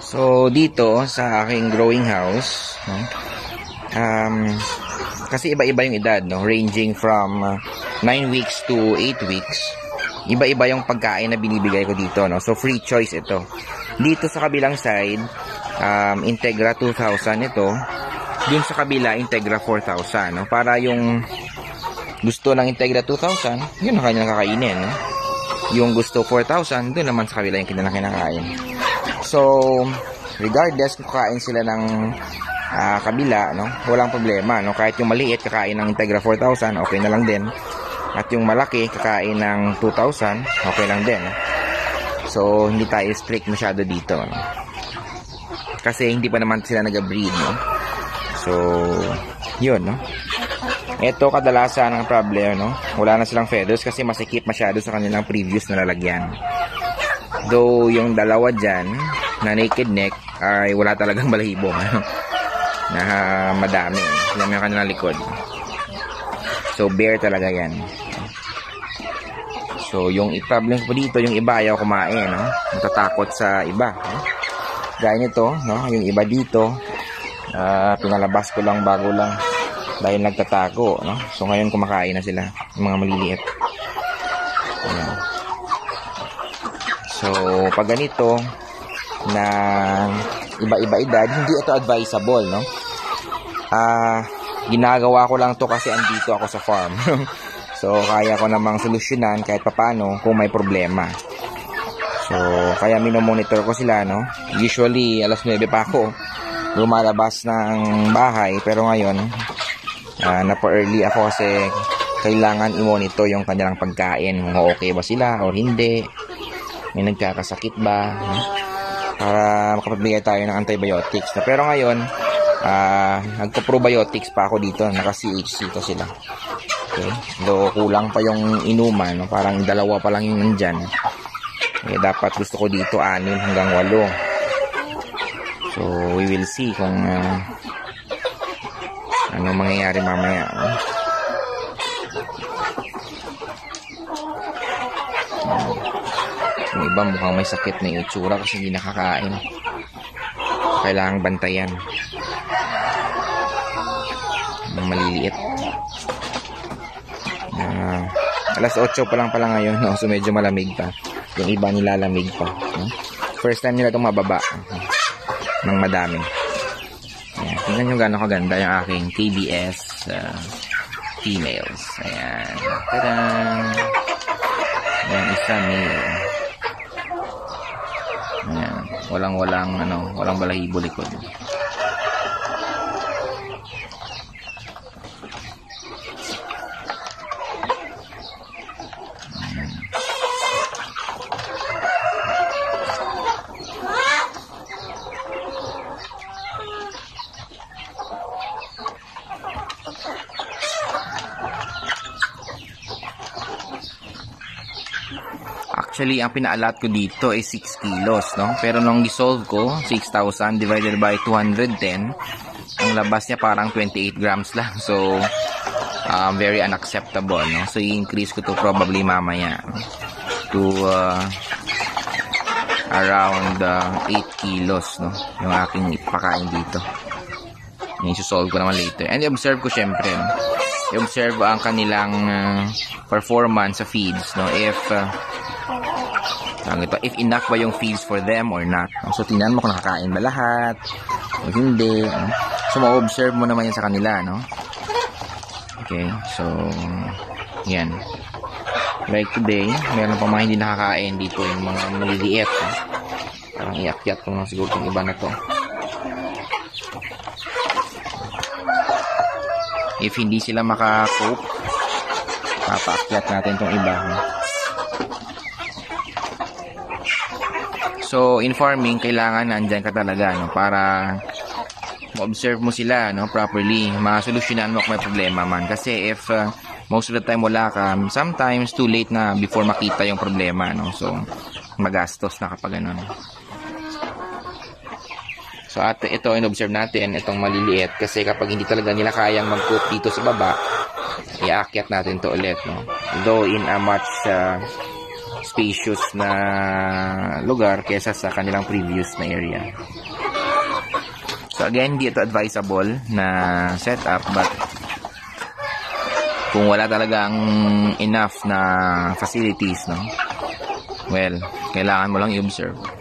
So, dito sa aking growing house, no, kasi iba-iba yung edad, no, ranging from 9 weeks to 8 weeks. Iba-iba yung pagkain na binibigay ko dito, no. So, free choice ito. Dito sa kabilang side, Integra 2000 ito. Dun sa kabila, Integra 4000, no. Para yung gusto ng Integra 2000, yun ang kanilang kakainin, no. Yung gusto 4,000, dun naman sa kabila yung kanilang kinakain. So, regardless kung kakain sila ng kabila, no, walang problema, no. Kahit yung maliit kakain ng Integra 4000, okay na lang din. At yung malaki kakain ng 2000, okay lang din, no? So, hindi tayo strict masyado dito, no? Kasi hindi pa naman sila nag-breed, no. So, yun, no. Ito kadalasan ang problem, no. Wala na silang feathers kasi masikip masyado sa kanilang previous na lalagyan. Though yung dalawa dyan na naked neck ay wala talagang balahibo, no? Na madami. Yan yung kanilang likod. So bare talaga yan. So yung problem ko dito, yung iba ayaw kumain, no? Natatakot sa iba, no? Gaya nito, no? Yung iba dito, pinalabas ko lang bago lang dahil nagtatago, no? So ngayon kumakain na sila, yung mga maliliit. Ayan. So pag ganito na iba-iba edad, hindi ito advisable, no? Ginagawa ko lang to kasi andito ako sa farm. So kaya ko namang solusyonan kahit papano kung may problema. So kaya minomonitor ko sila, no? Usually alas 9 pa ako lumalabas ng bahay, pero ngayon napa-early ako kasi kailangan i-monitor yung kanilang pagkain, kung okay ba sila o hindi, may nagkakasakit ba, no? Para makapagbigay tayo ng antibiotics. Pero ngayon nagpo-probiotics pa ako dito, naka-CHC to sila. Okay, so kulang pa yung inuman, no? Parang dalawa pa lang yung nandyan. Dapat gusto ko dito 6 hanggang 8. So we will see kung ano mangyayari mamaya, no? Yung iba mukhang may sakit na yung itsura kasi hindi nakakain. Kailangang bantayan. Yung maliliit. Alas 8 pa lang pala ngayon, no? So medyo malamig pa. Yung iba nilalamig pa, no? First time nila itong mababa ng madami. Ayan. Tingnan nyo gano'ng kaganda yung aking KBS females. Ayan. Tadaan! Ayan, isa male. Ayan. Walang balahibo likod. Actually, ang pinaalat ko dito ay 6 kilos, no? Pero nung gisolve ko, 6,000 divided by 210, ang labas niya parang 28 grams lang. So, very unacceptable, no? So, i-increase ko to probably mamaya to around 8 kilos, no? Yung aking ipakain dito. I-solve ko naman later. And i-observe ko syempre, no? I-observe ang kanilang performance sa feeds, no? If enough ba yung feeds for them or not. So, tingnan mo kung nakakain ba lahat o hindi. So, ma-observe mo naman yan sa kanila, no? Okay, so, yan. Like today, meron pa mga hindi nakakain dito, yung mga maliliit. No? Parang iakyat ko na siguro yung iba na to. If hindi sila maka-cope, papaakyat natin itong iba. No? So, in farming, kailangan nandyan ka talaga, no? Para ma-observe mo sila, no? Properly. Masolusyonan mo kung may problema man. Kasi if most of the time wala ka, sometimes too late na before makita yung problema, no? So, magastos na kapag ganun. So, ito, in-observe natin, itong maliliit. Kasi kapag hindi talaga nila kayang mag-cope dito sa baba, i-aakyat natin to ulit, no? Though in a much spacious na lugar kesa sa kanilang previous na area. So again, hindi ito advisable na setup, but kung wala talagang enough na facilities, no, well, kailangan mo lang i-observe.